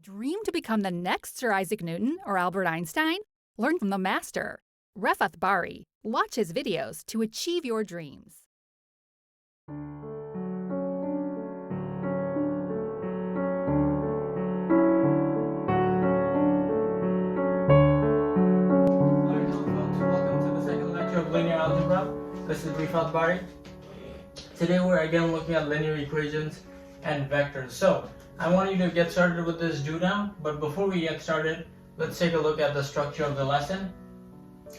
Dream to become the next Sir Isaac Newton or Albert Einstein? Learn from the master. Refath Bari. Watch his videos to achieve your dreams. Alright, folks, welcome to the second lecture of linear algebra. This is Refath Bari. Today we're again looking at linear equations and vectors. So I want you to get started with this do now, but before we get started, let's take a look at the structure of the lesson.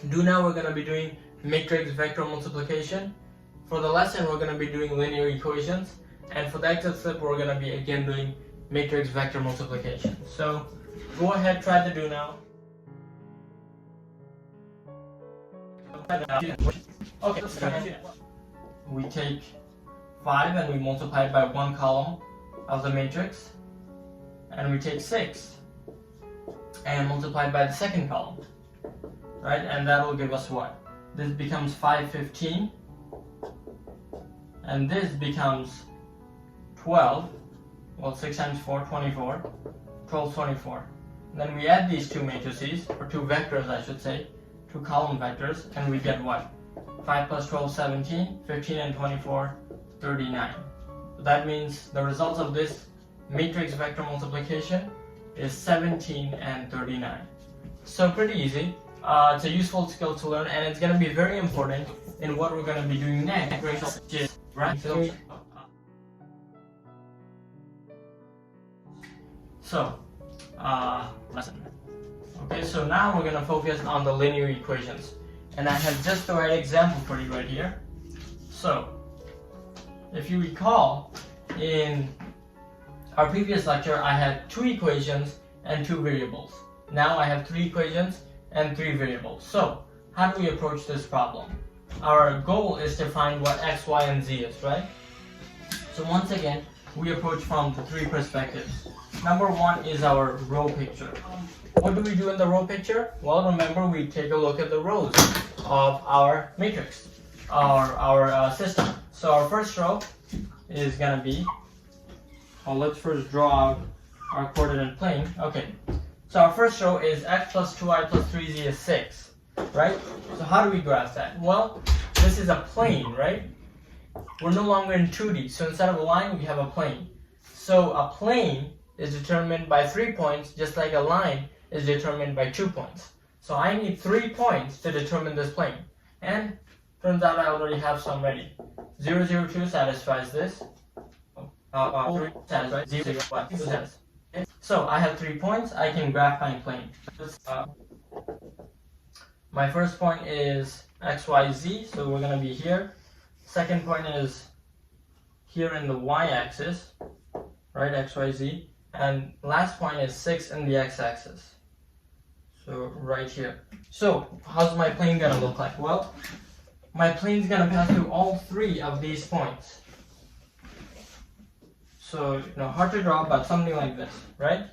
Do now we're going to be doing matrix vector multiplication. For the lesson we're going to be doing linear equations, and for the exercise we're going to be again doing matrix vector multiplication. So go ahead, try the do now. Okay, we take 5 and we multiply it by one column of the matrix, and we take 6 and multiply it by the second column, right? And that will give us what? This becomes 515, and this becomes 12. Well, 6 times 4, 24. 12, 24. And then we add these two matrices, or two vectors I should say, two column vectors, and we get what? 5 plus 12, 17, 15 and 24, 39. So that means the results of this matrix vector multiplication is 17 and 39. So pretty easy. It's a useful skill to learn, and it's going to be very important in what we're going to be doing next, which is lesson. Okay, so now we're going to focus on the linear equations, and I have just the right example for you right here. So if you recall, in our previous lecture I had 2 equations and 2 variables. Now I have 3 equations and 3 variables. So how do we approach this problem? Our goal is to find what x, y, and z is, right? So once again, we approach from the 3 perspectives. Number 1 is our row picture. What do we do in the row picture? Well, remember, we take a look at the rows of our matrix, our system. So our first row is going to be, well, let's first draw out our coordinate plane. Okay, so our first row is x plus 2y plus 3z is 6, right? So how do we graph that? Well, this is a plane, right? We're no longer in 2D, so instead of a line, we have a plane. So a plane is determined by 3 points, just like a line is determined by 2 points. So I need 3 points to determine this plane. And turns out I already have some ready. 0, 0, 2 satisfies this. 3 satisfies 0, 0, 1, 2 satisfies. So I have 3 points. I can graph my plane. My first point is x, y, z. So we're going to be here. Second point is here in the y-axis, right? X, y, z. And last point is 6 in the x-axis. So right here. So how's my plane going to look like? Well, my plane is going to pass through all 3 of these points. So, hard to draw, but something like this, right?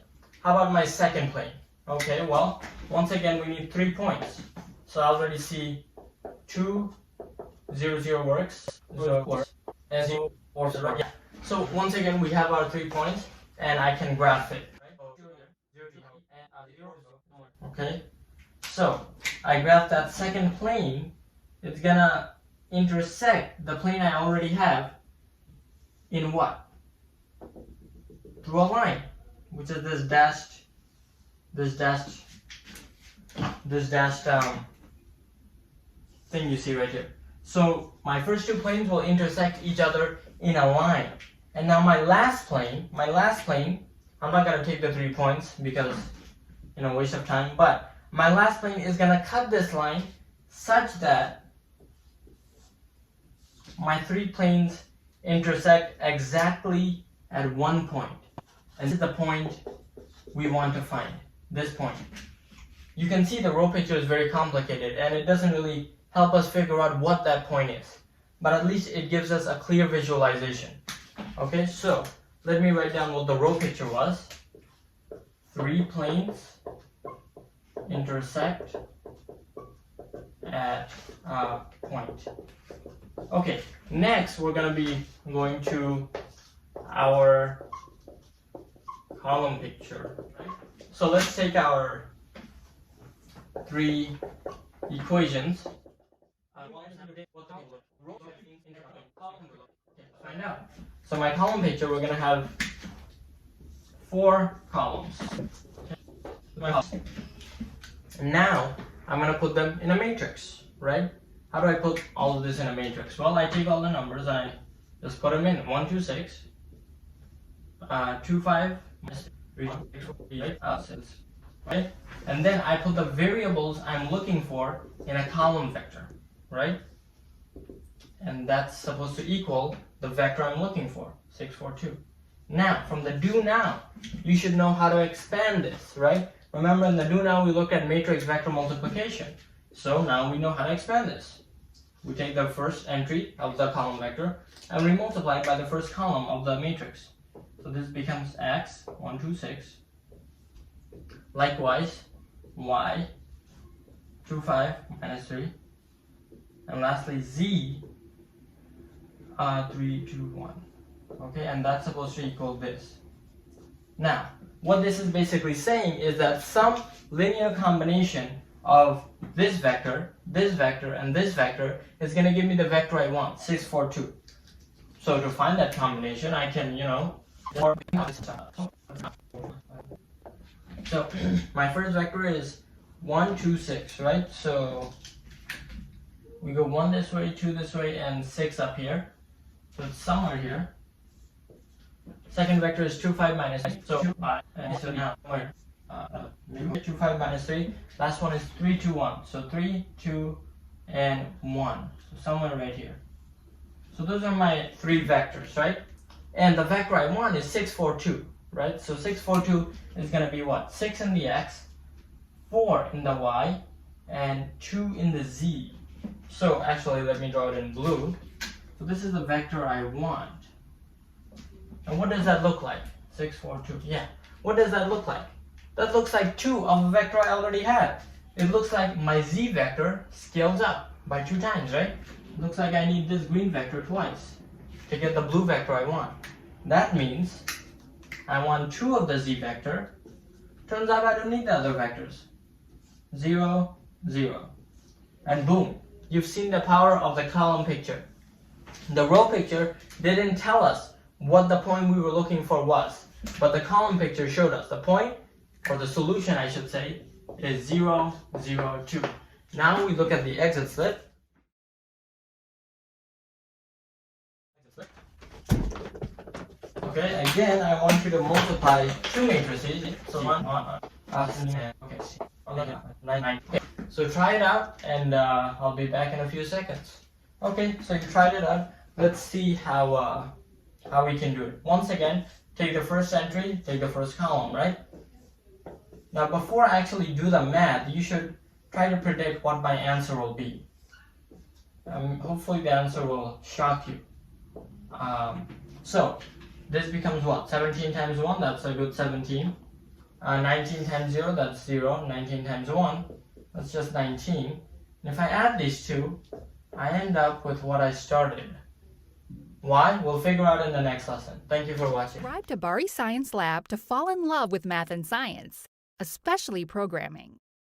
How about my second plane? Okay, well, once again, we need 3 points. So I already see 2, 0, 0 works. 0 works. And 0, 4, 0. Yeah. So once again, we have our 3 points, and I can graph it. Okay, so I graph that second plane. It's gonna intersect the plane I already have in what? Through a line, which is this dashed thing you see right here. So my first 2 planes will intersect each other in a line. And now my last plane, I'm not gonna take the 3 points because, waste of time, but my last plane is gonna cut this line such that my 3 planes intersect exactly at 1 point. And this is the point we want to find, this point. You can see the row picture is very complicated, and it doesn't really help us figure out what that point is. But at least it gives us a clear visualization. Okay, so let me write down what the row picture was. 3 planes intersect at a point. Okay, next we're going to be going to our column picture. So let's take our three equations. Find out. So my column picture, we're going to have 4 columns. And now I'm going to put them in a matrix, right? How do I put all of this in a matrix? Well, I take all the numbers and I just put them in. 1, 2, 6, 2, 5, 3, 6, right? And then I put the variables I'm looking for in a column vector, right? And that's supposed to equal the vector I'm looking for, 6, 4, 2. Now, from the do now, you should know how to expand this, right? Remember in the do now, we looked at matrix vector multiplication. So now we know how to expand this. We take the first entry of the column vector and we multiply it by the first column of the matrix. So this becomes x, 1, 2, 6. Likewise, y, 2, 5, minus 3. And lastly, z, 3, 2, 1. Okay, and that's supposed to equal this. Now, what this is basically saying is that some linear combination of this vector, and this vector is going to give me the vector I want, 6, 4, 2. So to find that combination, I can, so my first vector is 1, 2, 6, right? So we go 1 this way, 2 this way, and 6 up here. So it's somewhere here. Second vector is 2, 5, minus 3. So, so now, 2, 5, minus 3. Last one is 3, 2, 1. So 3, 2, and 1. So somewhere right here. So those are my 3 vectors, right? And the vector I want is 6, 4, 2, right? So 6, 4, 2 is going to be what? 6 in the x, 4 in the y, and 2 in the z. So actually, let me draw it in blue. So this is the vector I want. And what does that look like? 6, 4, 2. Yeah. What does that look like? That looks like 2 of a vector I already had. It looks like my z vector scales up by 2 times, right? It looks like I need this green vector twice to get the blue vector I want. That means I want 2 of the z vector. Turns out I don't need the other vectors. 0, 0. And boom, you've seen the power of the column picture. The row picture didn't tell us what the point we were looking for was, but the column picture showed us. The point, or the solution I should say, is 0, 0, 2. Now we look at the exit slip. Okay, again, I want you to multiply 2 matrices. So okay. So try it out, and I'll be back in a few seconds. Okay, so you tried it out. Let's see how we can do it. Once again, take the first entry, take the first column, right? Now, before I actually do the math, you should try to predict what my answer will be. Hopefully, the answer will shock you. So, this becomes what? 17 times 1, that's a good 17. 19 times 0, that's 0. 19 times 1, that's just 19. And if I add these two, I end up with what I started. Why? We'll figure out in the next lesson. Thank you for watching. Subscribe to Bari Science Lab to fall in love with math and science, especially programming.